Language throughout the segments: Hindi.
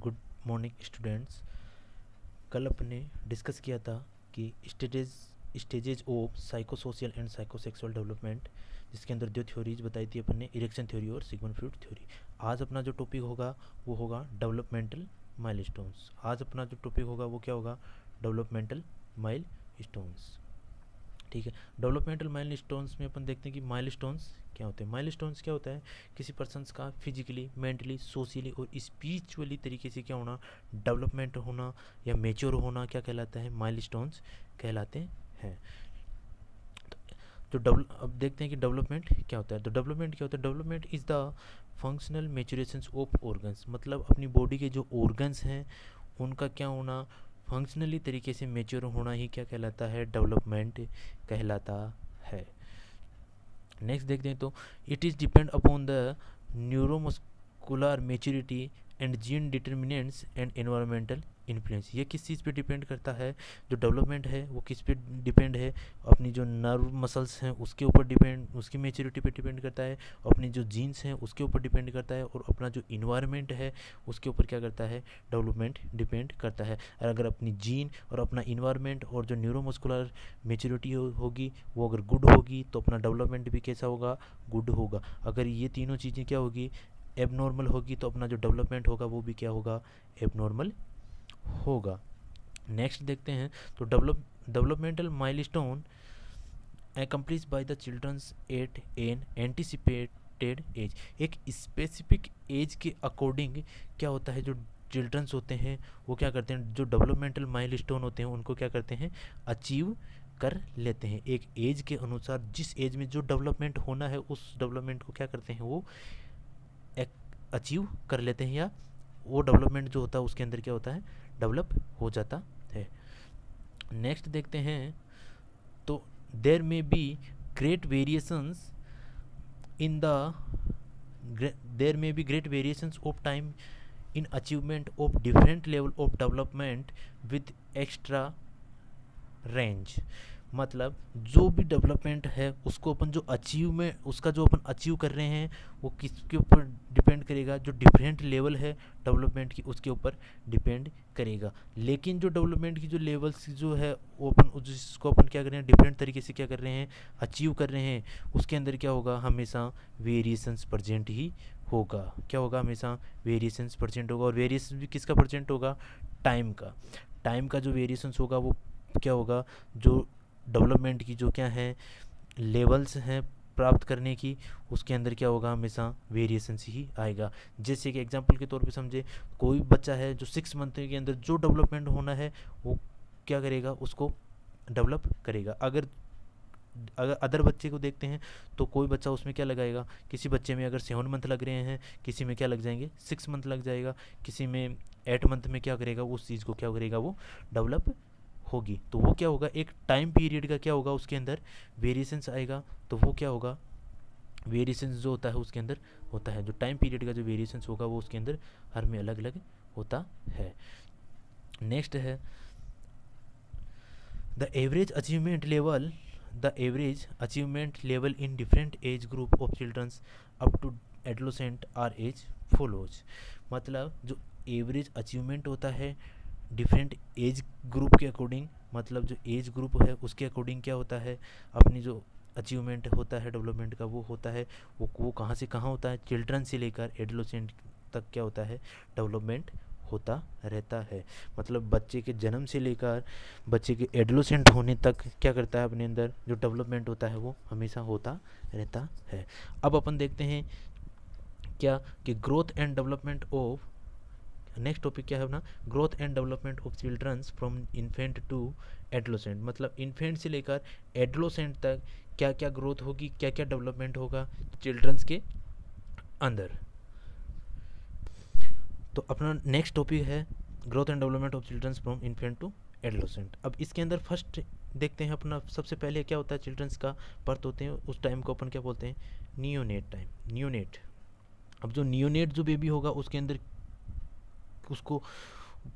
Good morning students. कल अपने डिस्कस किया था कि stages of psycho social and psycho sexual development, जिसके अंदर दो थ्योरीज बताई थी अपन ने, इरेक्शन थ्योरी और सिगमंड फ्रॉइड थ्योरी। आज अपना जो टॉपिक होगा वो होगा डेवलपमेंटल माइलस्टोन्स। आज अपना जो टॉपिक होगा वो क्या होगा? Developmental milestones. ठीक है। डेवलपमेंटल माइलस्टोन्स में अपन देखते हैं कि माइलस्टोन्स क्या होते हैं। माइलस्टोन्स क्या होता है? किसी पर्सन का फिजिकली, मेंटली, सोशली और स्पिरिचुअली तरीके से क्या होना, डेवलपमेंट होना या मेच्योर होना, क्या कहलाता है? माइलस्टोन्स कहलाते हैं। तो अब देखते हैं कि डेवलपमेंट क्या होता है। तो डेवलपमेंट क्या होता है? Development is the functional maturations of organs. मतलब अपनी बॉडी के जो ऑर्गन्स हैं उनका क्या होना, फंक्शनली तरीके से मेच्योर होना ही क्या कहलाता है? डेवलपमेंट कहलाता है। नेक्स्ट देखते हैं तो it is depend upon the neuromuscular maturity and gene determinants and environmental influence. ये किस चीज़ पे डिपेंड करता है? जो डेवलपमेंट है वो किस पे डिपेंड है? अपनी जो नर्व मसल्स हैं उसके ऊपर डिपेंड, उसकी मेच्योरिटी पे डिपेंड करता है। अपनी जो जीन्स हैं उसके ऊपर डिपेंड करता है। और अपना जो इन्वायरमेंट है उसके ऊपर क्या करता है? डेवलपमेंट डिपेंड करता है। और अगर अपनी जीन और अपना इन्वायरमेंट और जो न्यूरोमस्कुलर मेच्योरिटी होगी वो अगर गुड होगी तो अपना डेवलपमेंट भी कैसा होगा? गुड होगा। अगर ये तीनों चीज़ें क्या होगी? एबनॉर्मल होगी तो अपना जो डेवलपमेंट होगा वो भी क्या होगा? एबनॉर्मल होगा। नेक्स्ट देखते हैं तो developmental milestone accomplished by the children's at an anticipated age। एक स्पेसिफिक एज के अकॉर्डिंग क्या होता है, जो चिल्ड्रंस होते हैं वो क्या करते हैं, जो डेवलपमेंटल माइलस्टोन होते हैं उनको क्या करते हैं? अचीव कर लेते हैं। एक एज के अनुसार जिस एज में जो डेवलपमेंट होना है उस डेवलपमेंट को क्या करते हैं? वो अचीव कर लेते हैं, या वो डेवलपमेंट जो होता है उसके अंदर क्या होता है? डेवलप हो जाता है। नेक्स्ट देखते हैं तो there may be great variations in the there may be great variations of time in achievement of different level of development with extra range। मतलब जो भी डेवलपमेंट है उसको अपन जो अचीव में उसका जो अपन अचीव कर रहे हैं वो किसके ऊपर डिपेंड करेगा? जो डिफरेंट लेवल है डेवलपमेंट की उसके ऊपर डिपेंड करेगा। लेकिन जो डेवलपमेंट की जो लेवल्स जो है वो अपन जिसको अपन क्या कर रहे हैं, डिफरेंट तरीके से क्या कर रहे हैं? अचीव कर रहे हैं, उसके अंदर क्या होगा? हमेशा वेरिएशंस प्रेजेंट ही होगा। क्या होगा? हमेशा वेरिएशंस प्रेजेंट होगा। और वेरिएशन भी किसका प्रेजेंट होगा? टाइम का। टाइम का जो वेरिएशंस होगा वो क्या होगा? जो डेवलपमेंट की जो क्या है लेवल्स हैं प्राप्त करने की, उसके अंदर क्या होगा? हमेशा वेरिएशंस ही आएगा। जैसे कि एग्जांपल के तौर पे समझे, कोई बच्चा है जो 6 मंथ के अंदर जो डेवलपमेंट होना है वो क्या करेगा? उसको डेवलप करेगा। अगर अदर बच्चे को देखते हैं तो कोई बच्चा उसमें क्या लगाएगा? किसी बच्चे में अगर 7 मंथ लग रहे हैं, किसी में क्या लग जाएंगे? 6 मंथ लग जाएगा, किसी में 8 मंथ में क्या करेगा? उस चीज़ को क्या करेगा? वो डेवलप होगी। तो वो क्या होगा? एक टाइम पीरियड का क्या होगा? उसके अंदर वेरिएशंस आएगा। तो वो क्या होगा? वेरिएशंस जो होता है उसके अंदर होता है, जो टाइम पीरियड का जो वेरिएशंस होगा वो उसके अंदर हर में अलग अलग होता है। नेक्स्ट है the average achievement level in different age group of childrens up to adolescent are as follows. मतलब जो एवरेज अचीवमेंट होता है डिफरेंट एज ग्रुप के अकॉर्डिंग, मतलब जो एज ग्रुप है उसके अकॉर्डिंग क्या होता है? अपनी जो अचीवमेंट होता है डेवलपमेंट का वो होता है, वो कहाँ से कहाँ होता है? चिल्ड्रन से लेकर एडोलेसेंट तक क्या होता है? डेवलपमेंट होता रहता है। मतलब बच्चे के जन्म से लेकर बच्चे के एडोलेसेंट होने तक क्या करता है? अपने अंदर जो डेवलपमेंट होता है वो हमेशा होता रहता है। अब अपन देखते हैं क्या कि growth and development of, next topic क्या है अपना? Growth and development of childrens from infant to adolescent. मतलब इन्फेंट से लेकर एडोलेसेंट तक क्या क्या ग्रोथ होगी, क्या क्या डेवलपमेंट होगा चिल्ड्रंस के अंदर। तो अपना नेक्स्ट टॉपिक है growth and development of childrens from infant to adolescent. अब इसके अंदर फर्स्ट देखते हैं अपना, सबसे पहले क्या होता है? चिल्ड्रंस का बर्थ होते हैं उस टाइम को अपन क्या बोलते हैं? Neonate time, neonate. अब जो नियोनेट जो बेबी होगा उसके अंदर उसको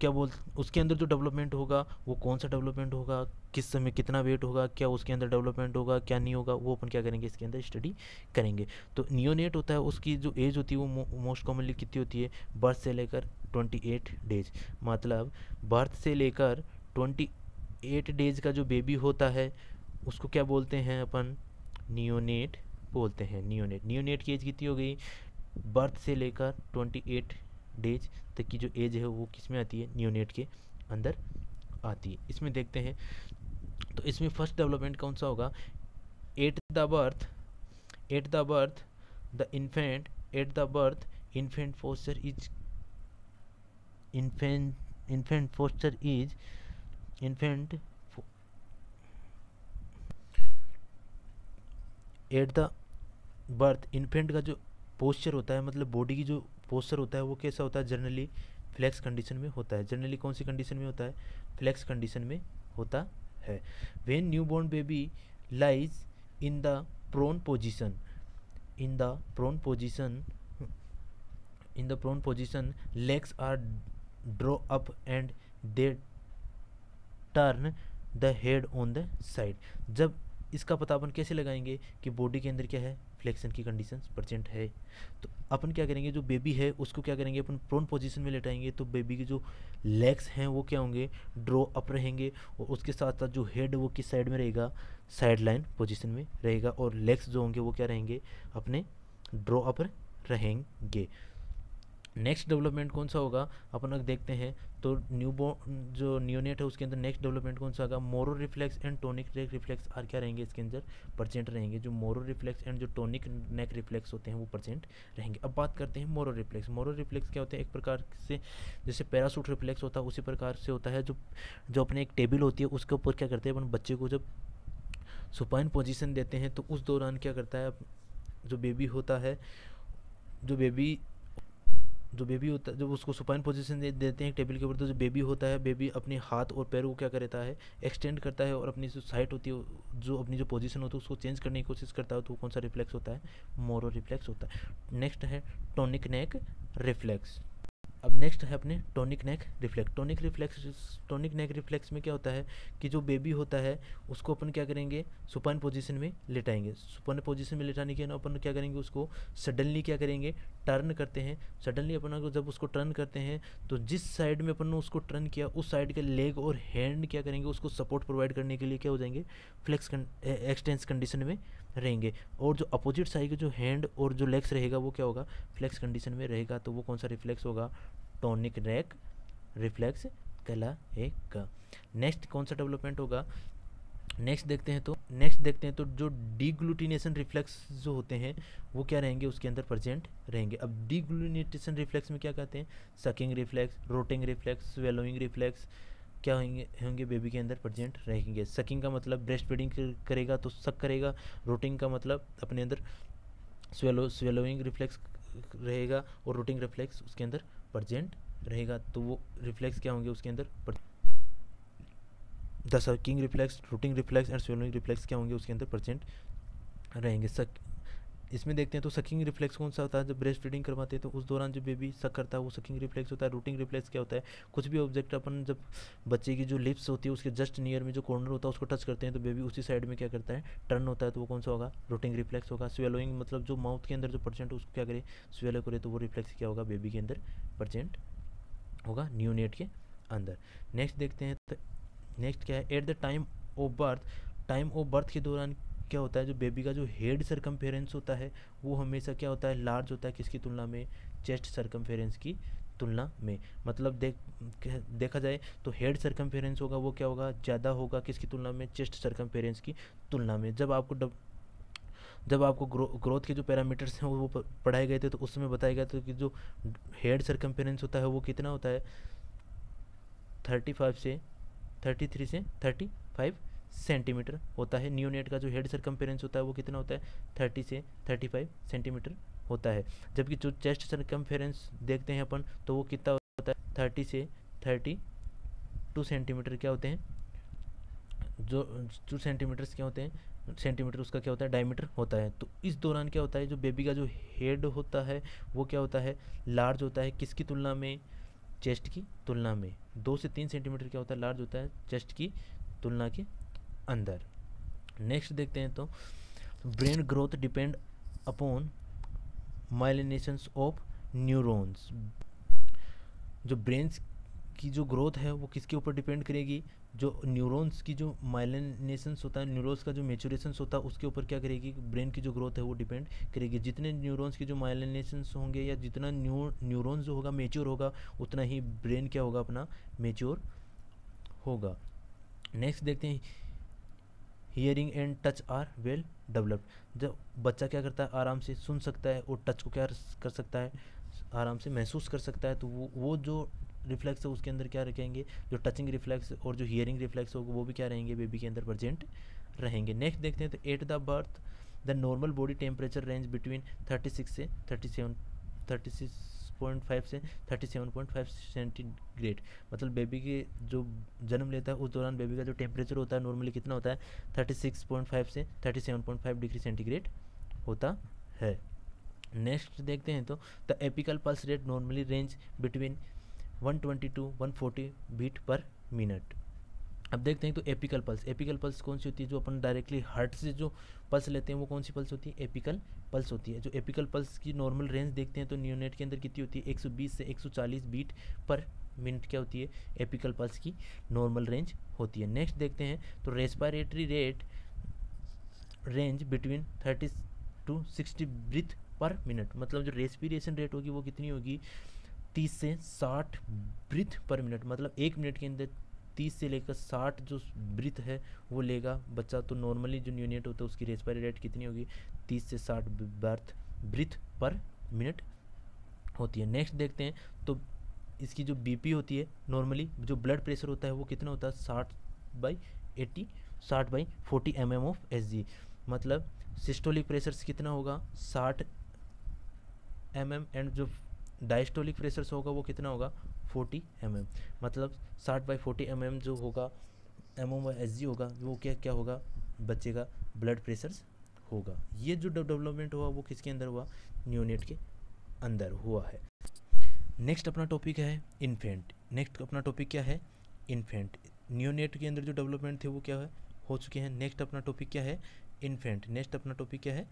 क्या बोल, उसके अंदर जो डेवलपमेंट होगा वो कौन सा डेवलपमेंट होगा, किस समय कितना वेट होगा, क्या उसके अंदर डेवलपमेंट होगा, क्या नहीं होगा, वो अपन क्या करेंगे? इसके अंदर स्टडी करेंगे। तो नियोनेट होता है उसकी जो एज होती है वो मोस्ट कॉमनली कितनी होती है? बर्थ से लेकर 28 डेज, मतलब बर्थ से लेकर 28 डेज का जो बेबी होता है उसको क्या बोलते हैं अपन, नियोनेट बोलते हैं। नियोनेट की एज कितनी हो गई, बर्थ से लेकर 28 डेज तक की जो एज है वो किस में आती है, नियोनेट के अंदर आती है। इसमें देखते हैं तो इसमें फर्स्ट डेवलपमेंट कौन सा होगा, at the birth the infant at the birth infant posture is infant posture is infant at the birth infant का जो पोस्चर होता है, मतलब बॉडी की जो पोस्चर होता है वो कैसा होता है, जनरली फ्लेक्स कंडीशन में होता है। जनरली कौन सी कंडीशन में होता है, फ्लेक्स कंडीशन में होता है। When newborn baby lies in the prone position in the prone position legs are draw up and they turn the head on the side। जब इसका पता अपन कैसे लगाएंगे कि बॉडी के अंदर क्या है, फ्लेक्शन की कंडीशन प्रेजेंट है, तो अपन क्या करेंगे, जो बेबी है उसको क्या करेंगे, अपन प्रोन पोजीशन में लेटाएंगे तो बेबी के जो लेग्स हैं वो क्या होंगे, ड्रॉ अप रहेंगे, और उसके साथ साथ जो हेड वो किस साइड में रहेगा, साइड लाइन पोजीशन में रहेगा, और लेग्स जो होंगे वो क्या रहेंगे, अपने ड्रॉ अप रहेंगे। नेक्स्ट डेवलपमेंट कौन सा होगा, अपन अगर देखते हैं तो न्यूबॉर्न जो नियोनेट है उसके अंदर नेक्स्ट डेवलपमेंट कौन सा होगा, Moro reflex and tonic neck reflex are क्या रहेंगे, इसके अंदर प्रेजेंट रहेंगे। जो मोरो रिफ्लेक्स एंड जो टोनिक नेक रिफ्लेक्स होते हैं वो प्रेजेंट रहेंगे। अब बात करते हैं मोरो रिफ्लेक्स। मोरो रिफ्लेक्स क्या होते हैं, एक प्रकार से जैसे पैरासूट रिफ्लेक्स होता है उसी प्रकार से होता है। जो अपने एक टेबल होती है उसके ऊपर क्या करते हैं अपन, बच्चे को जब सुपाइन पोजीशन देते हैं तो उस दौरान क्या करता है, जो बेबी होता है जब उसको सुपाइन पोजीशन देते हैं टेबल के ऊपर, तो जो बेबी होता है, बेबी अपने हाथ और पैरों को क्या करता है, एक्सटेंड करता है, और अपनी जो साइट होती है, जो अपनी जो पोजीशन होती है उसको चेंज करने की कोशिश करता है, तो कौन सा रिफ्लेक्स होता है, मोरो रिफ्लेक्स होता है। नेक्स्ट है टोनिक नेक रिफ्लेक्स। अब नेक्स्ट है अपने टोनिक नेक रिफ्लेक्स। टोनिक नेक रिफ्लेक्स में क्या होता है कि जो बेबी होता है उसको अपन क्या करेंगे, सुपाइन पोजीशन में लेटाएंगे। सुपाइन पोजीशन में लेटाने के ना अपन क्या करेंगे, उसको सडनली क्या करेंगे, टर्न करते हैं। सडनली अपन जब उसको टर्न करते हैं तो जिस साइड में अपन ने उसको टर्न किया उस साइड के लेग और हैंड क्या करेंगे, उसको सपोर्ट प्रोवाइड करने के लिए क्या हो जाएंगे, फ्लेक्स एक्सटेंस कंडीशन में रहेंगे, और जो अपोजिट साइड के जो हैंड और जो लेग्स रहेगा वो क्या होगा, फ्लेक्स कंडीशन में रहेगा। तो वो कौन सा रिफ्लेक्स होगा, टोनिक नेक रिफ्लेक्स कहलाएगा। नेक्स्ट कौन सा डेवलपमेंट होगा, नेक्स्ट देखते हैं तो जो डीग्लूटिनेशन रिफ्लेक्स जो होते हैं वो क्या रहेंगे, उसके अंदर प्रेजेंट रहेंगे। अब डीग्लूटिनेशन रिफ्लेक्स में क्या कहते हैं, sucking reflex, rooting reflex, swallowing reflex क्या होंगे बेबी के अंदर प्रेजेंट रहेंगे। सकिंग का मतलब ब्रेस्ट फीडिंग करेगा तो सक करेगा, रोटिंग का मतलब अपने अंदर स्वेलोइंग रिफ्लेक्स रहेगा, और रोटिंग रिफ्लेक्स उसके अंदर प्रेजेंट रहेगा। तो वो रिफ्लेक्स क्या होंगे उसके अंदर, the sucking reflex, rooting reflex and swallowing reflex क्या होंगे उसके अंदर प्रेजेंट रहेंगे। इसमें देखते हैं तो सकिंग रिफ्लेक्स कौन सा होता है, जब ब्रेस्ट फीडिंग करवाते हैं तो उस दौरान जो बेबी सक करता है वो सकिंग रिफ्लेक्स होता है। रूटिंग रिफ्लेक्स क्या होता है, कुछ भी ऑब्जेक्ट अपन जब बच्चे की जो लिप्स होती है उसके जस्ट नियर में जो कॉर्नर होता है उसको टच करते हैं तो बेबी उसी साइड में क्या करता है, टर्न होता है, तो वो कौन सा होगा, रूटिंग रिफ्लेक्स होगा। स्वेलोइंग मतलब जो माउथ के अंदर जो परसेंट उसको क्या करे, स्वेलो करे, तो वो रिफ्लेक्स क्या होगा, बेबी के अंदर परसेंट होगा, न्यूनेट के अंदर। नेक्स्ट देखते हैं तो नेक्स्ट क्या है, at the time of birth के दौरान क्या होता है, जो बेबी का जो हेड सरकमफेरेंस होता है वो हमेशा क्या होता है, लार्ज होता है, किसकी तुलना में, चेस्ट सरकमफेरेंस की तुलना में। मतलब देखा जाए तो हेड सरकमफेरेंस होगा वो क्या होगा, ज़्यादा होगा, किसकी तुलना में, चेस्ट सरकमफेरेंस की तुलना में। जब आपको ग्रोथ के जो पैरामीटर्स हैं वो पढ़ाए गए थे तो उसमें बताया गया था कि जो हेड सरकमफेरेंस होता है वो कितना होता है, 33 से 35 सेंटीमीटर होता है। न्यूनेट का जो हेड सरकमफेरेंस होता है वो कितना होता है, 30 से 35 सेंटीमीटर होता है। जबकि जो चेस्ट सरकमफेरेंस देखते हैं अपन तो वो कितना होता है, 30 से 32 सेंटीमीटर क्या होते हैं, जो 2 सेंटीमीटर्स क्या होते हैं, सेंटीमीटर उसका क्या होता है, डायमीटर होता है। तो इस दौरान क्या होता है, जो बेबी का जो हेड होता है वो क्या होता है, लार्ज होता है, किसकी तुलना में, चेस्ट की तुलना में। 2 से 3 सेंटीमीटर क्या होता है, लार्ज होता है चेस्ट की तुलना के अंदर। नेक्स्ट देखते हैं तो brain growth depend upon myelinations of neurons. जो ब्रेन्स की जो ग्रोथ है वो किसके ऊपर डिपेंड करेगी, जो न्यूरॉन्स की जो माइलिनेशंस होता है, न्यूरॉन्स का जो मेचुरेशंस होता है उसके ऊपर क्या करेगी, ब्रेन की जो ग्रोथ है वो डिपेंड करेगी। जितने न्यूरॉन्स की जो माइलिनेशंस होंगे या जितना न्यूरॉन्स जो होगा मेच्योर होगा, उतना ही ब्रेन क्या होगा अपना मेच्योर होगा। नेक्स्ट देखते हैं, hearing and touch are well developed. जब बच्चा क्या करता है, आराम से सुन सकता है और टच को क्या कर सकता है, आराम से महसूस कर सकता है, तो वो जो रिफ्लेक्स है उसके अंदर क्या रखेंगे, जो टचिंग रिफ्लेक्स और जो हियरिंग रिफ्लेक्स होगा वो भी क्या रहेंगे, बेबी के अंदर प्रेजेंट रहेंगे। नेक्स्ट देखते हैं, तो at the birth the normal body temperature range between 36 से 36.5 से 37.5 सेंटीग्रेड। मतलब बेबी के जो जन्म लेता है उस दौरान बेबी का जो टेम्परेचर होता है नॉर्मली कितना होता है, 36.5 से 37.5 डिग्री सेंटीग्रेड होता है। नेक्स्ट देखते हैं, तो the apical pulse rate normally range between 120 to 140 beat per minute. अब देखते हैं, तो एपिकल पल्स कौन सी होती है, जो अपन डायरेक्टली हार्ट से जो पल्स लेते हैं वो कौन सी पल्स होती है, एपिकल पल्स होती है। जो एपिकल पल्स की नॉर्मल रेंज देखते हैं तो नियोनेट के अंदर कितनी होती है, 120 से 140 बीट पर मिनट क्या होती है, एपिकल पल्स की नॉर्मल रेंज होती है। नेक्स्ट देखते हैं, तो respiratory rate range between 30 to 60 breath per minute. मतलब जो रेस्पिरेशन रेट होगी वो कितनी होगी, 30 से 60 ब्रीथ पर मिनट। मतलब एक मिनट के अंदर 30 से लेकर 60 जो ब्रीथ है वो लेगा बच्चा। तो नॉर्मली जो न्यूनेट होता है उसकी रेस्पिरेटरी रेट कितनी होगी, 30 से 60 ब्रीथ पर मिनट होती है। नेक्स्ट देखते हैं, तो इसकी जो बीपी होती है नॉर्मली, जो ब्लड प्रेशर होता है वो कितना होता है, 60/80 60/40 mm ऑफ Hg। मतलब सिस्टोलिक प्रेशर कितना होगा, 60 mm, एंड जो डायस्टोलिक प्रेशर होगा वो कितना होगा, 40 mm। मतलब 60/40 mm जो होगा mm/Hg होगा, वो क्या होगा, बच्चे का ब्लड प्रेशर होगा। ये जो डेवलपमेंट हुआ वो किसके अंदर हुआ, न्यूनेट के अंदर हुआ है। नेक्स्ट अपना टॉपिक है इन्फेंट। नेक्स्ट अपना टॉपिक क्या है, इन्फेंट। न्यूनेट के अंदर जो डेवलपमेंट थे वो क्या है, हो चुके हैं। नेक्स्ट अपना टॉपिक क्या है, इन्फेंट। नेक्स्ट अपना टॉपिक क्या है,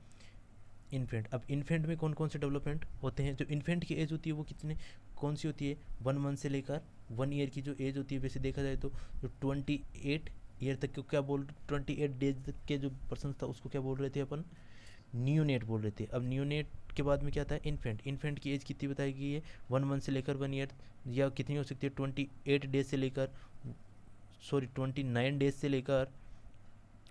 इन्फेंट। अब इन्फेंट में कौन कौन से डेवलपमेंट होते हैं, जो इन्फेंट की एज होती है वो कितने कौन सी होती है, 1 मंथ से लेकर 1 ईयर की जो एज होती है। वैसे देखा जाए तो जो 28 ईयर तक को क्या बोल, 28 डेज तक के जो पर्सन था उसको क्या बोल रहे थे अपन, न्यूनेट बोल रहे थे। अब न्यूनेट के बाद में क्या था, इन्फेंट। इन्फेंट की एज कितनी बताई गई है, 1 मंथ से लेकर 1 ईयर, या कितनी हो सकती है, 28 डेज से लेकर 29 डेज से लेकर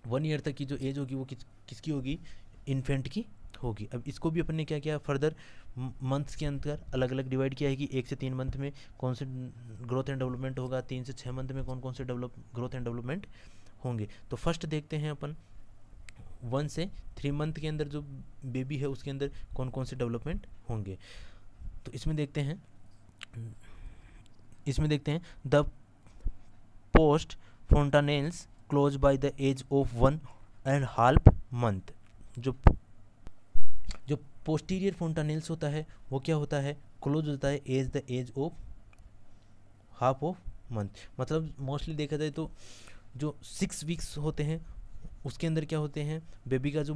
1 ईयर तक की जो एज होगी वो किसकी होगी, इन्फेंट की होगी। अब इसको भी अपन ने क्या किया, फर्दर मंथ्स के अंदर अलग अलग डिवाइड किया है कि 1 से 3 मंथ में कौन से ग्रोथ एंड डेवलपमेंट होगा, 3 से 6 मंथ में कौन कौन से ग्रोथ एंड डेवलपमेंट होंगे। तो फर्स्ट देखते हैं अपन 1 से 3 मंथ के अंदर जो बेबी है उसके अंदर कौन कौन से डेवलपमेंट होंगे। तो इसमें देखते हैं the post fontanelles close by the age of 1.5 month. जो पोस्टीरियर फोंटानेल्स होता है वो क्या होता है, क्लोज होता है the age of half of month. मतलब मोस्टली देखा जाए तो जो 6 वीक्स होते हैं उसके अंदर क्या होते हैं, बेबी का जो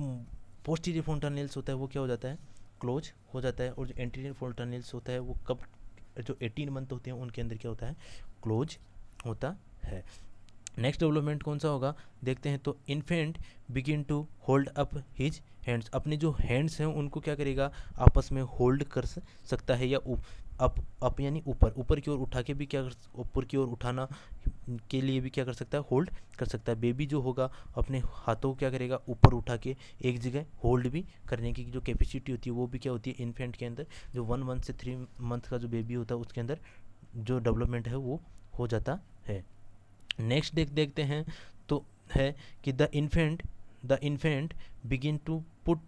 पोस्टीरियर फोंटानेल्स होता है वो क्या हो जाता है, क्लोज हो जाता है। और जो एंटीरियर फोंटानेल्स होता है वो कब, जो 18 मंथ होते हैं उनके अंदर क्या होता है, क्लोज होता है। नेक्स्ट डेवलपमेंट कौन सा होगा देखते हैं, तो infant begin to hold up his hands. अपने जो हैंड्स हैं उनको क्या करेगा, आपस में होल्ड कर सकता है, या अप यानी ऊपर की ओर उठा के भी क्या कर, ऊपर की ओर उठाना के लिए भी क्या कर सकता है, होल्ड कर सकता है। बेबी जो होगा अपने हाथों को क्या करेगा, ऊपर उठा के एक जगह होल्ड भी करने की जो कैपेसिटी होती है वो भी क्या होती है, इन्फेंट के अंदर। जो 1 मंथ से 3 मंथ का जो बेबी होता है उसके अंदर जो डेवलपमेंट है वो हो जाता है। नेक्स्ट देखते हैं, तो है कि the infant begin to put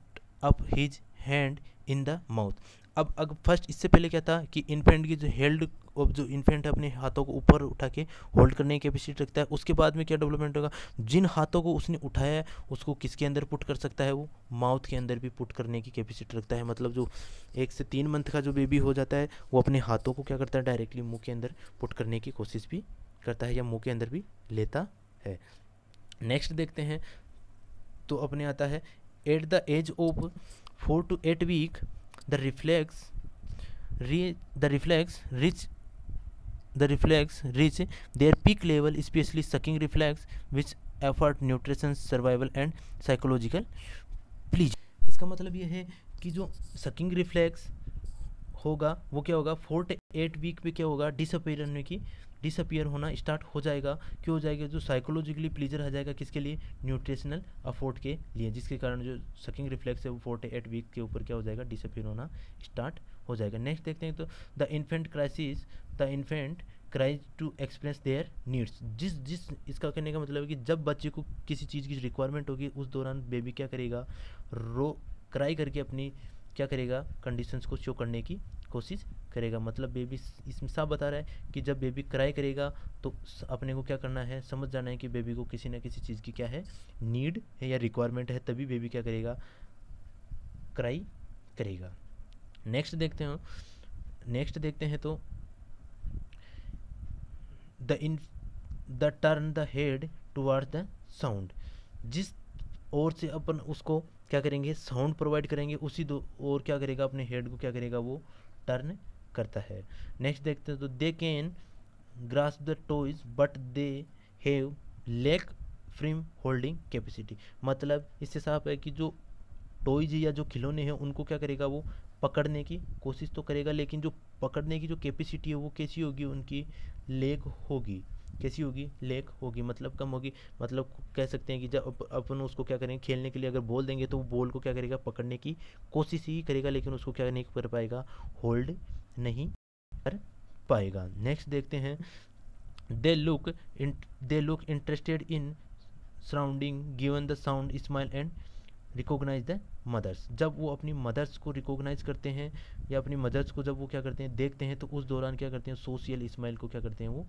up his hand in the mouth. अब फर्स्ट इससे पहले क्या था कि इन्फेंट की जो हेल्ड, जो इन्फेंट है अपने हाथों को ऊपर उठा के होल्ड करने की कैपेसिटी रखता है। उसके बाद में क्या डेवलपमेंट होगा, जिन हाथों को उसने उठाया है उसको किसके अंदर पुट कर सकता है, वो माउथ के अंदर भी पुट करने की कैपेसिटी रखता है। मतलब जो 1 से 3 मंथ का जो बेबी हो जाता है वो अपने हाथों को क्या करता है, डायरेक्टली मुंह के अंदर पुट करने की कोशिश भी करता है या मुंह के अंदर भी लेता है। नेक्स्ट देखते हैं, तो अपने आता है at the age of 4 to 8 week the reflex reach the reflex reach their peak level, especially sucking reflex, which effort nutrition, survival and psychological pleasure। इसका मतलब ये है कि जो सकिंग रिफ्लेक्स होगा वो क्या होगा 4 to 8 वीक पे क्या होगा डिसअपियर होना स्टार्ट हो जाएगा। क्यों हो जाएगा? जो साइकोलॉजिकली प्लीजर आ जाएगा किसके लिए? न्यूट्रिशनल अफोर्ड के लिए, जिसके कारण जो सकिंग रिफ्लेक्स है वो 4 to 8 वीक के ऊपर क्या हो जाएगा? डिसअपियर होना स्टार्ट हो जाएगा। नेक्स्ट देखते हैं तो the infant cries to express their needs. जिस इसका कहने का मतलब है कि जब बच्चे को किसी चीज़ की रिक्वायरमेंट होगी उस दौरान बेबी क्या करेगा? क्राई करके अपनी क्या करेगा? कंडीशंस को शो करने की कोशिश करेगा। मतलब बेबी इसमें साफ बता रहा है कि जब बेबी क्राई करेगा तो अपने को क्या करना है? समझ जाना है कि बेबी को किसी ना किसी चीज़ की क्या है? नीड है या रिक्वायरमेंट है, तभी बेबी क्या करेगा? क्राई करेगा। नेक्स्ट देखते हैं तो the turn the head toward the sound. जिस ओर से अपन उसको क्या करेंगे? साउंड प्रोवाइड करेंगे, उसी और क्या करेगा? अपने हेड को क्या करेगा? वो टर्न करता है। नेक्स्ट देखते हैं तो they can grasp the toys but they have lack firm holding capacity. मतलब इससे साफ है कि जो टॉयज या जो खिलौने हैं उनको क्या करेगा? वो पकड़ने की कोशिश तो करेगा, लेकिन जो पकड़ने की जो कैपेसिटी है वो कैसी होगी? उनकी लेग होगी। कैसी होगी? लेग होगी, मतलब कम होगी। मतलब कह सकते हैं कि जब अपन उसको क्या करेंगे? खेलने के लिए अगर बॉल देंगे तो वो बॉल को क्या करेगा? पकड़ने की कोशिश ही करेगा, लेकिन उसको क्या नहीं कर पाएगा? होल्ड नहीं कर पाएगा। नेक्स्ट देखते हैं they look interested in surrounding given the sound smile and recognise the mothers. जब वो अपनी मदर्स को रिकॉग्नाइज करते हैं या अपनी मदर्स को जब वो क्या करते हैं? देखते हैं, तो उस दौरान क्या करते हैं? सोशल स्माइल को क्या करते हैं? वो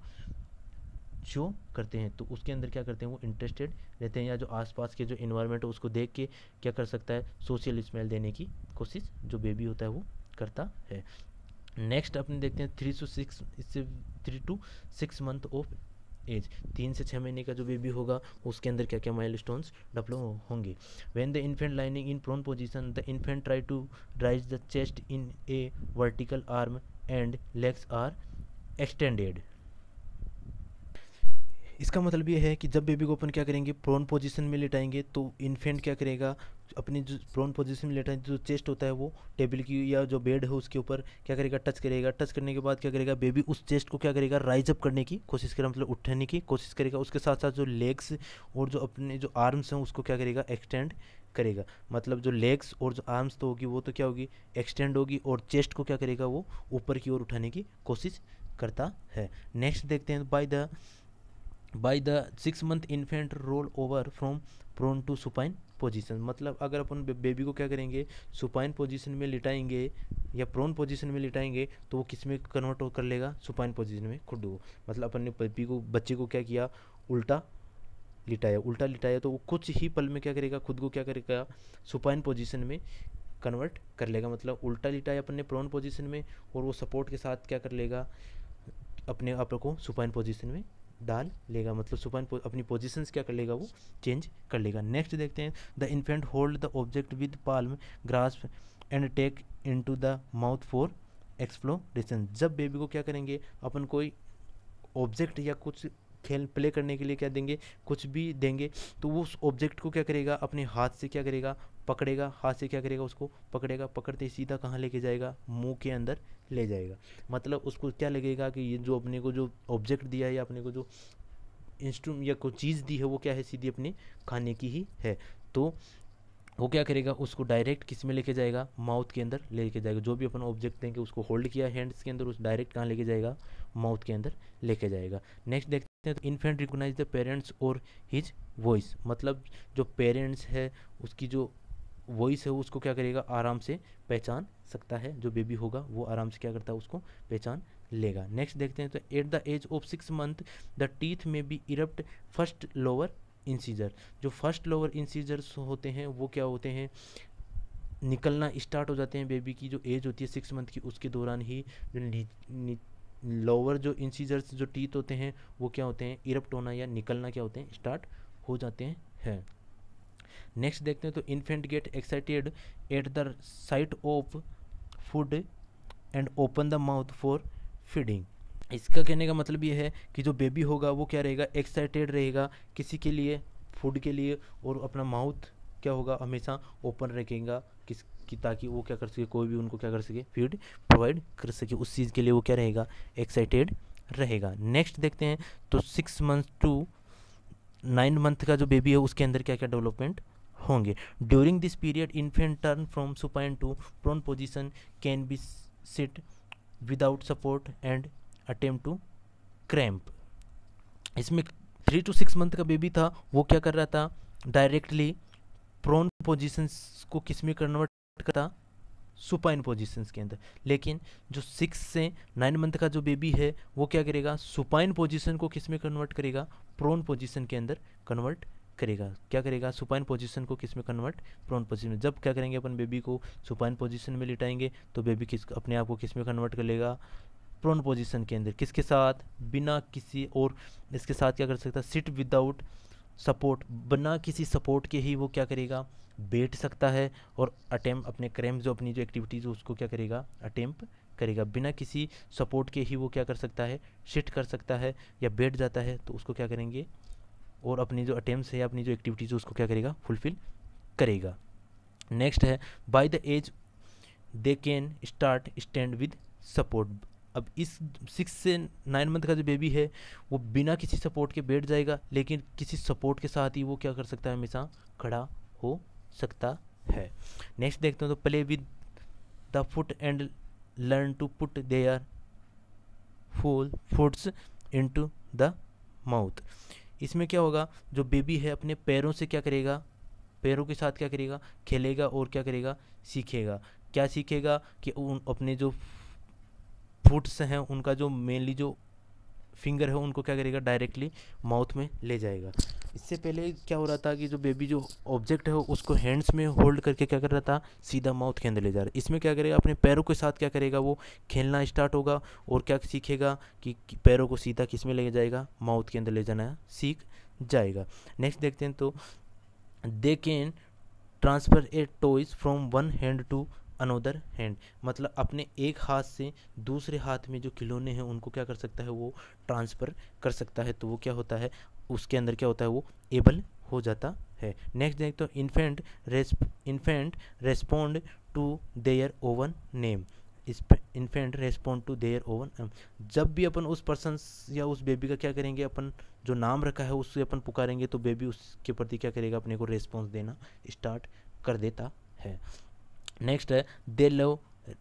शो करते हैं। तो उसके अंदर क्या करते हैं? वो इंटरेस्टेड रहते हैं, या जो आसपास के जो इन्वायरमेंट है उसको देख के क्या कर सकता है? सोशल स्माइल देने की कोशिश जो बेबी होता है वो करता है। नेक्स्ट अपने देखते हैं 3 to 6 मंथ ऑफ एज। 3 से 6 महीने का जो बेबी होगा उसके अंदर क्या क्या माइलस्टोन्स डेवलप होंगे। When the infant lining in prone position the infant try to rise the chest in a vertical arm and legs are extended. इसका मतलब ये है कि जब बेबी को अपन क्या करेंगे? प्रोन पोजीशन में लेटाएंगे, तो इन्फेंट क्या करेगा? अपनी जो प्रोन पोजीशन में लेटा जो चेस्ट होता है वो टेबल की या जो बेड है उसके ऊपर क्या करेगा? टच करेगा। टच करने के बाद क्या करेगा? बेबी उस चेस्ट को क्या करेगा? राइज अप करने की कोशिश करेगा, मतलब उठाने की कोशिश करेगा। उसके साथ साथ जो लेग्स और जो अपने जो आर्म्स हैं उसको क्या करेगा? एक्सटेंड करेगा। मतलब जो लेग्स और जो आर्म्स तो होगी वो तो क्या होगी? एक्सटेंड होगी, और चेस्ट को क्या करेगा? वो ऊपर की ओर उठाने की कोशिश करता है। नेक्स्ट देखते हैं by the 6 month infant roll over from prone to supine position. मतलब अगर अपन बेबी को क्या करेंगे? सुपाइन पोजीशन में लिटाएंगे या प्रोन पोजीशन में लिटाएंगे तो वो किस में कन्वर्ट कर लेगा? सुपाइन पोजीशन में खुद को। मतलब अपन ने बच्चे को क्या किया? उल्टा लिटाया तो वो कुछ ही पल में क्या करेगा? खुद को क्या करेगा? सुपाइन पोजीशन में कन्वर्ट कर लेगा। मतलब उल्टा लिटाया अपन ने प्रोन पोजीशन में, और वो सपोर्ट के साथ क्या कर लेगा? अपने आप को सुपाइन पोजीशन में डाल लेगा। मतलब सुपाइन अपनी पोजीशंस क्या कर लेगा? वो चेंज कर लेगा। नेक्स्ट देखते हैं the infant hold the object with palm grasp and take into the mouth for exploration. जब बेबी को क्या करेंगे? अपन कोई ऑब्जेक्ट या कुछ खेल प्ले करने के लिए क्या देंगे? कुछ भी देंगे, तो वो उस ऑब्जेक्ट को क्या करेगा? अपने हाथ से क्या करेगा? पकड़ेगा। हाथ से क्या करेगा? उसको पकड़ेगा। पकड़ते ही सीधा कहाँ लेके जाएगा? मुंह के अंदर ले जाएगा। मतलब उसको क्या लगेगा कि ये जो अपने को जो ऑब्जेक्ट दिया है या अपने को जो इंस्ट्रूमेंट या कोई चीज़ दी है वो क्या है? सीधी अपने खाने की ही है। तो वो क्या करेगा? उसको डायरेक्ट किस में लेके जाएगा? माउथ के अंदर लेके जाएगा। जो भी अपन ऑब्जेक्ट देंगे उसको होल्ड किया हैंड्स के अंदर, उस डायरेक्ट कहाँ लेके जाएगा? माउथ के अंदर लेके जाएगा। नेक्स्ट देखते हैं तो इन्फेंट रिकॉग्नाइज द पेरेंट्स और हिज वॉइस। मतलब जो पेरेंट्स है उसकी जो वॉइस है उसको क्या करेगा? आराम से पहचान सकता है। जो बेबी होगा वो आराम से क्या करता है? उसको पहचान लेगा। नेक्स्ट देखते हैं तो at the age of 6 month the teeth may be erupt first lower incisor. जो फर्स्ट लोअर इंसीजर्स होते हैं वो क्या होते हैं? निकलना स्टार्ट हो जाते हैं। बेबी की जो एज होती है 6 मंथ की उसके दौरान ही जो लोअर जो इंसीजर्स जो टीथ होते हैं वो क्या होते हैं? इरप्ट होना या निकलना क्या होते हैं? स्टार्ट हो जाते हैं। नेक्स्ट देखते हैं तो infant get excited at the site of food and open the mouth for feeding. इसका कहने का मतलब ये है कि जो बेबी होगा वो क्या रहेगा, एक्साइटेड रहेगा किसी के लिए, फूड के लिए, और अपना माउथ क्या होगा, हमेशा ओपन रखेगा किस की, ताकि वो क्या कर सके, कोई भी उनको क्या कर सके, फीड प्रोवाइड कर सके, उस चीज़ के लिए वो क्या रहेगा, एक्साइटेड रहेगा। नेक्स्ट देखते हैं, तो 6 मंथ टू 9 मंथ का जो बेबी है उसके अंदर क्या क्या डेवलपमेंट होंगे। During this period infant turn from supine to prone position, can be sit without support and attempt to cramp. इसमें 3 to 6 मंथ का बेबी था, वो क्या कर रहा था, डायरेक्टली प्रोन पोजीशंस को किस में कन्वर्ट करता, सुपाइन पोजीशंस के अंदर। लेकिन जो 6 से 9 मंथ का जो बेबी है वो क्या करेगा, सुपाइन पोजीशन को किस में कन्वर्ट करेगा, प्रोन पोजीशन के अंदर कन्वर्ट करेगा। क्या करेगा, सुपाइन पोजीशन को किस में कन्वर्ट, प्रोन पोजीशन में। जब क्या करेंगे अपन बेबी को सुपाइन पोजीशन में लिटाएंगे तो बेबी किस अपने आप को किस में कन्वर्ट कर लेगा, प्रोन पोजीशन के अंदर। किसके साथ, बिना किसी और इसके साथ क्या कर सकता है, सिट विदाउट सपोर्ट, बिना किसी सपोर्ट के ही वो क्या करेगा, बैठ सकता है, और अटेम्प अपने क्रैम्प जो अपनी जो एक्टिविटीज़ है उसको क्या करेगा, अटेम्प करेगा। बिना किसी सपोर्ट के ही वो क्या कर सकता है, सिट कर सकता है या बैठ जाता है, तो उसको क्या करेंगे, और अपनी जो अटेम्प्ट है या अपनी जो एक्टिविटीज़ है उसको क्या करेगा, फुलफिल करेगा। नेक्स्ट है, by the age they can start stand with support. अब इस 6 से 9 मंथ का जो बेबी है वो बिना किसी सपोर्ट के बैठ जाएगा, लेकिन किसी सपोर्ट के साथ ही वो क्या कर सकता है, हमेशा खड़ा हो सकता है। नेक्स्ट देखते हैं, तो play with the foot and learn to put their full foots into the mouth. इसमें क्या होगा, जो बेबी है अपने पैरों से क्या करेगा, पैरों के साथ क्या करेगा, खेलेगा, और क्या करेगा, सीखेगा। क्या सीखेगा कि उन अपने जो फुट्स हैं उनका जो मेनली जो फिंगर है उनको क्या करेगा, डायरेक्टली माउथ में ले जाएगा। इससे पहले क्या हो रहा था कि जो बेबी जो ऑब्जेक्ट है उसको हैंड्स में होल्ड करके क्या कर रहा था, सीधा माउथ के अंदर ले जा रहा है। इसमें क्या करेगा, अपने पैरों के साथ क्या करेगा, वो खेलना स्टार्ट होगा, और क्या सीखेगा कि पैरों को सीधा किस में ले जाएगा, माउथ के अंदर ले जाना सीख जाएगा। नेक्स्ट देखते हैं, तो they can transfer a toys from one hand to another hand. मतलब अपने एक हाथ से दूसरे हाथ में जो खिलौने हैं उनको क्या कर सकता है, वो ट्रांसफ़र कर सकता है। तो वो क्या होता है, उसके अंदर क्या होता है, वो एबल हो जाता है। नेक्स्ट देख, तो infant respond to their own name. Infant respond to their own. जब भी अपन उस पर्सन या उस बेबी का क्या करेंगे, अपन जो नाम रखा है उससे अपन पुकारेंगे, तो बेबी उसके प्रति क्या करेगा, अपने को रेस्पॉन्स देना स्टार्ट कर देता है। नेक्स्ट है, दे लव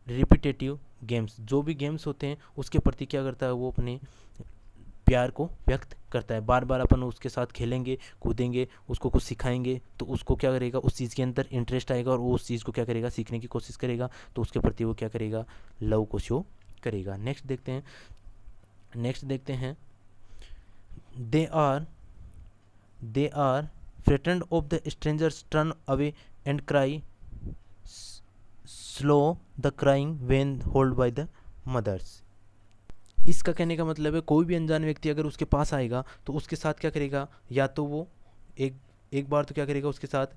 रिपीटेटिव गेम्स। जो भी गेम्स होते हैं उसके प्रति क्या करता है, वो अपने प्यार को व्यक्त करता है। बार बार अपन उसके साथ खेलेंगे, कूदेंगे, उसको कुछ सिखाएंगे, तो उसको क्या करेगा, उस चीज़ के अंदर इंटरेस्ट आएगा, और वो उस चीज़ को क्या करेगा, सीखने की कोशिश करेगा, तो उसके प्रति वो क्या करेगा, लव को शो करेगा। नेक्स्ट देखते हैं, they are frightened of the strangers turn away and cry slow the crying when hold by the mothers. इसका कहने का मतलब है, कोई भी अनजान व्यक्ति अगर उसके पास आएगा तो उसके साथ क्या करेगा, या तो वो एक बार तो क्या करेगा, उसके साथ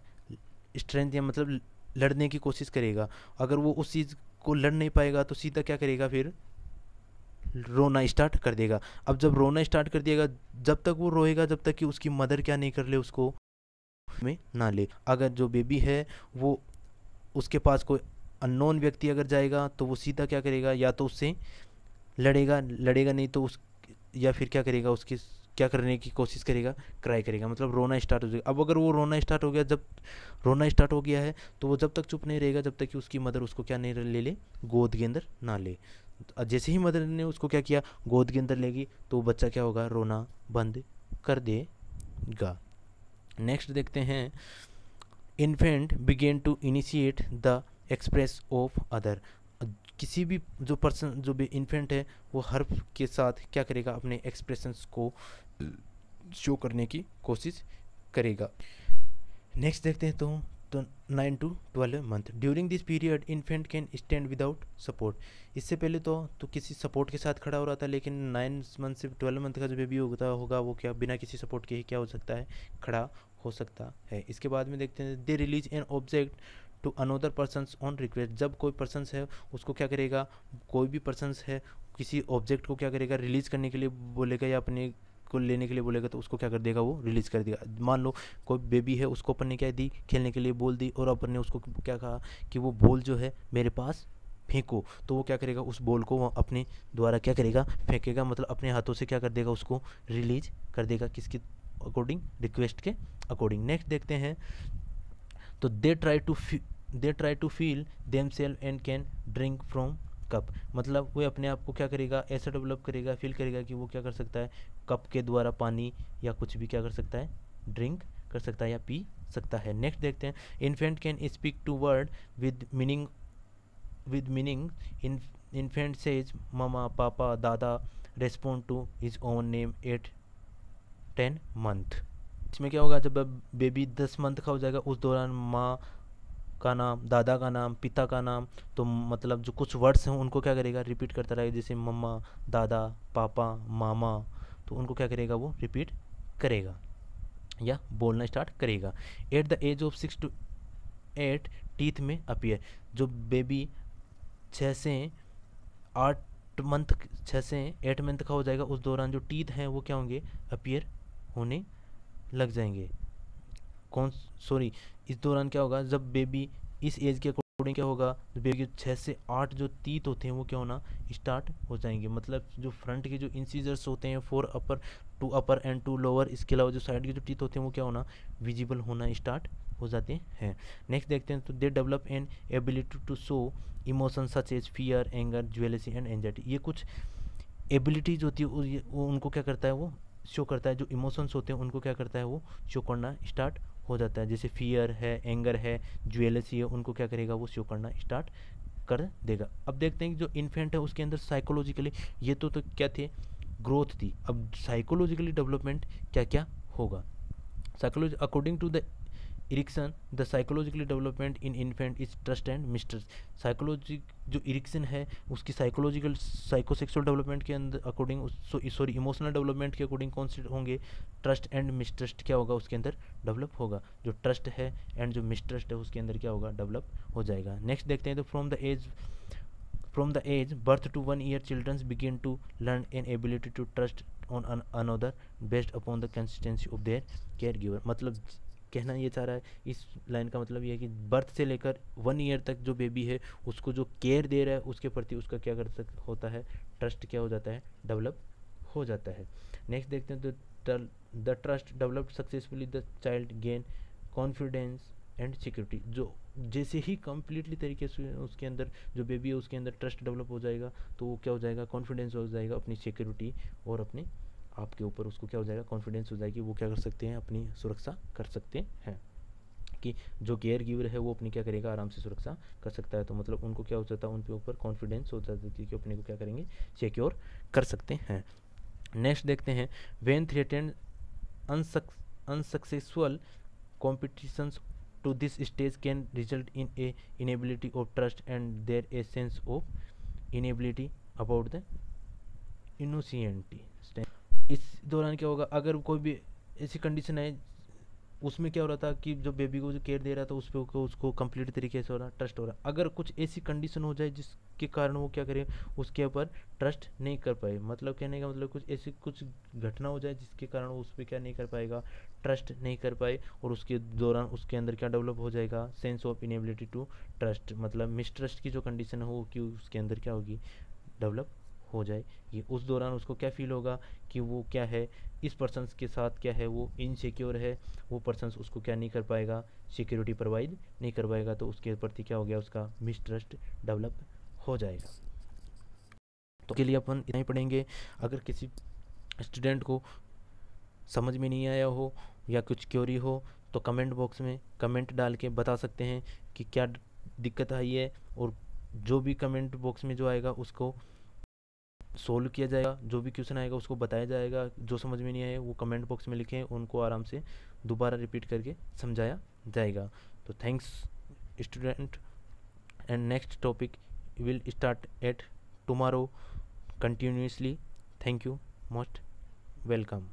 स्ट्रेंथ या मतलब लड़ने की कोशिश करेगा। अगर वो उस चीज़ को लड़ नहीं पाएगा तो सीधा क्या करेगा, फिर रोना स्टार्ट कर देगा। अब जब रोना स्टार्ट कर देगा, जब तक वो रोएगा जब तक कि उसकी मदर क्या नहीं कर ले, उसको में ना ले। अगर जो बेबी है वो उसके पास कोई अननोन व्यक्ति अगर जाएगा तो वो सीधा क्या करेगा, या तो उससे लड़ेगा नहीं तो उस, या फिर क्या करेगा, उसकी क्या करने की कोशिश करेगा, क्राई करेगा, मतलब रोना स्टार्ट हो जाएगा। अब अगर वो रोना स्टार्ट हो गया, जब रोना स्टार्ट हो गया है तो वो जब तक चुप नहीं रहेगा जब तक कि उसकी मदर उसको क्या नहीं ले ले, गोद के अंदर ना ले। जैसे ही मदर ने उसको क्या किया, गोद के अंदर लेगी, तो वो बच्चा क्या होगा, रोना बंद कर देगा। नेक्स्ट देखते हैं, infant begin to initiate the express of other. किसी भी जो पर्सन जो भी इन्फेंट है वो हर के साथ क्या करेगा, अपने एक्सप्रेशंस को शो करने की कोशिश करेगा। नेक्स्ट देखते हैं, तो 9 to 12 month. During this period infant can stand without support. इससे पहले तो किसी सपोर्ट के साथ खड़ा हो रहा था, लेकिन 9 मंथ से 12 मंथ का जो बेबी होगा वो क्या बिना किसी सपोर्ट के ही क्या हो सकता है, खड़ा हो सकता है। इसके बाद में देखते हैं, they release an object to another persons on request. जब कोई पर्सनस है उसको क्या करेगा, कोई भी पर्सनस है किसी ऑब्जेक्ट को क्या करेगा, रिलीज करने के लिए बोलेगा या अपने को लेने के लिए बोलेगा, तो उसको क्या कर देगा, वो रिलीज कर देगा। मान लो कोई बेबी है, उसको अपन ने क्या दी, खेलने के लिए बॉल दी, और अपन ने उसको क्या कहा कि वो बॉल जो है मेरे पास फेंको, तो वो क्या करेगा, उस बॉल को वो अपने द्वारा क्या करेगा, फेंकेगा, मतलब अपने हाथों से क्या कर देगा, उसको रिलीज कर देगा, किसके अकॉर्डिंग, रिक्वेस्ट के अकॉर्डिंग। नेक्स्ट देखते हैं, तो they try to feel themself and can drink from cup. मतलब वो अपने आप को क्या करेगा, ऐसा डेवलप करेगा, फील करेगा कि वो क्या कर सकता है, कप के द्वारा पानी या कुछ भी क्या कर सकता है, ड्रिंक कर सकता है या पी सकता है। नेक्स्ट देखते हैं, infant can speak two word with meaning. Infant says mama, papa, dada, respond to his own name at 10 month. इसमें क्या होगा, जब बेबी 10 मंथ का हो जाएगा, उस दौरान माँ का नाम, दादा का नाम, पिता का नाम, तो मतलब जो कुछ वर्ड्स हैं उनको क्या करेगा, रिपीट करता रहेगा, जैसे मम्मा, दादा, पापा, मामा, तो उनको क्या करेगा, वो रिपीट करेगा या बोलना स्टार्ट करेगा। At the age of 6 to 8 teeth में अपीयर। जो बेबी 6 से 8 मंथ का हो जाएगा, उस दौरान जो टीथ हैं वो क्या होंगे, अपीयर होने लग जाएंगे। इस दौरान क्या होगा, जब बेबी इस एज के अकॉर्डिंग क्या होगा, बेबी के 6 से 8 जो टीथ होते हैं वो क्या होना स्टार्ट हो जाएंगे। मतलब जो फ्रंट के जो इंसीजर्स होते हैं, 4 अपर, 2 अपर एंड 2 लोअर, इसके अलावा जो साइड के जो टीथ होते हैं वो क्या होना, विजिबल होना स्टार्ट हो जाते हैं। नेक्स्ट देखते हैं, तो they develop an ability to show emotion such as fear, anger, jealousy and anxiety. ये कुछ एबिलिटीज होती है, वो उनको क्या करता है, वो शो करता है, जो इमोशंस होते हैं उनको क्या करता है, वो शो करना स्टार्ट हो जाता है। जैसे फियर है, एंगर है, ज्वेलसी है, उनको क्या करेगा, वो शो करना स्टार्ट कर देगा। अब देखते हैं कि जो इन्फेंट है उसके अंदर साइकोलॉजिकली, ये तो क्या थे, ग्रोथ थी, अब साइकोलॉजिकली डेवलपमेंट क्या क्या होगा। Psychology according to the Erikson, the psychologically development in infant is trust and mistrust. Psychology जो इरिक्सन है उसकी साइकोलॉजिकल साइकोसेक्सुअल डेवलपमेंट के अंदर अकॉर्डिंग, सॉरी इमोशनल डेवलपमेंट के अकॉर्डिंग कौन से होंगे, ट्रस्ट एंड मिसट्रस्ट क्या होगा उसके अंदर डेवलप होगा। जो ट्रस्ट है एंड जो मिसट्रस्ट है उसके अंदर क्या होगा, डेवलप हो जाएगा। नेक्स्ट देखते हैं, तो from the age birth to 1 year children begin to learn an ability to trust on another based upon the consistency of their caregiver। मतलब कहना ये चाह रहा है इस लाइन का मतलब ये है कि बर्थ से लेकर 1 ईयर तक जो बेबी है उसको जो केयर दे रहा है उसके प्रति उसका क्या होता है, ट्रस्ट क्या हो जाता है, डेवलप हो जाता है। नेक्स्ट देखते हैं, तो the trust developed successfully the child gain confidence and security. जो जैसे ही कम्प्लीटली तरीके से उसके अंदर जो बेबी है उसके अंदर ट्रस्ट डेवलप हो जाएगा, तो वो क्या हो जाएगा, कॉन्फिडेंस हो जाएगा, अपनी सिक्योरिटी और अपने आपके ऊपर उसको क्या हो जाएगा, कॉन्फिडेंस हो जाएगी, वो क्या कर सकते हैं, अपनी सुरक्षा कर सकते हैं, कि जो केयर गिवर है वो अपनी क्या करेगा, आराम से सुरक्षा कर सकता है। तो मतलब उनको क्या हो जाता है, उनके ऊपर कॉन्फिडेंस हो जाता है कि अपने को क्या करेंगे, सिक्योर कर सकते हैं। नेक्स्ट देखते हैं, when threatened unsuccessful competitions to this stage can result in a inability of trust and there a sense of inability about the innocent। इस दौरान क्या होगा, अगर कोई भी ऐसी कंडीशन है उसमें क्या हो रहा था कि जो बेबी को जो केयर दे रहा था उस पर उसको कंप्लीट तरीके से हो रहा, ट्रस्ट हो रहा, अगर कुछ ऐसी कंडीशन हो जाए जिसके कारण वो क्या करे, उसके ऊपर ट्रस्ट नहीं कर पाए, मतलब कहने का मतलब कुछ ऐसी कुछ घटना हो जाए जिसके कारण वो उस पर क्या नहीं कर पाएगा, ट्रस्ट नहीं कर पाए, और उसके दौरान उसके अंदर क्या डेवलप हो जाएगा, sense of inability to trust, मतलब मिसट्रस्ट की जो कंडीशन हो कि उसके अंदर क्या होगी, डेवलप हो जाए। ये उस दौरान उसको क्या फील होगा कि वो क्या है, इस पर्सन के साथ क्या है, वो इनसिक्योर है, वो पर्सन उसको क्या नहीं कर पाएगा, सिक्योरिटी प्रोवाइड नहीं कर पाएगा, तो उसके प्रति क्या हो गया, उसका मिसट्रस्ट डेवलप हो जाएगा। तो के लिए अपन इतना ही पढ़ेंगे। अगर किसी स्टूडेंट को समझ में नहीं आया हो या कुछ क्वेरी हो तो कमेंट बॉक्स में कमेंट डाल के बता सकते हैं कि क्या दिक्कत आई है, और जो भी कमेंट बॉक्स में जो आएगा उसको सोल्व किया जाएगा, जो भी क्वेश्चन आएगा उसको बताया जाएगा। जो समझ में नहीं आए वो कमेंट बॉक्स में लिखें, उनको आराम से दोबारा रिपीट करके समझाया जाएगा। तो thanks student, and next topic will start at tomorrow continuously. Thank you, most welcome.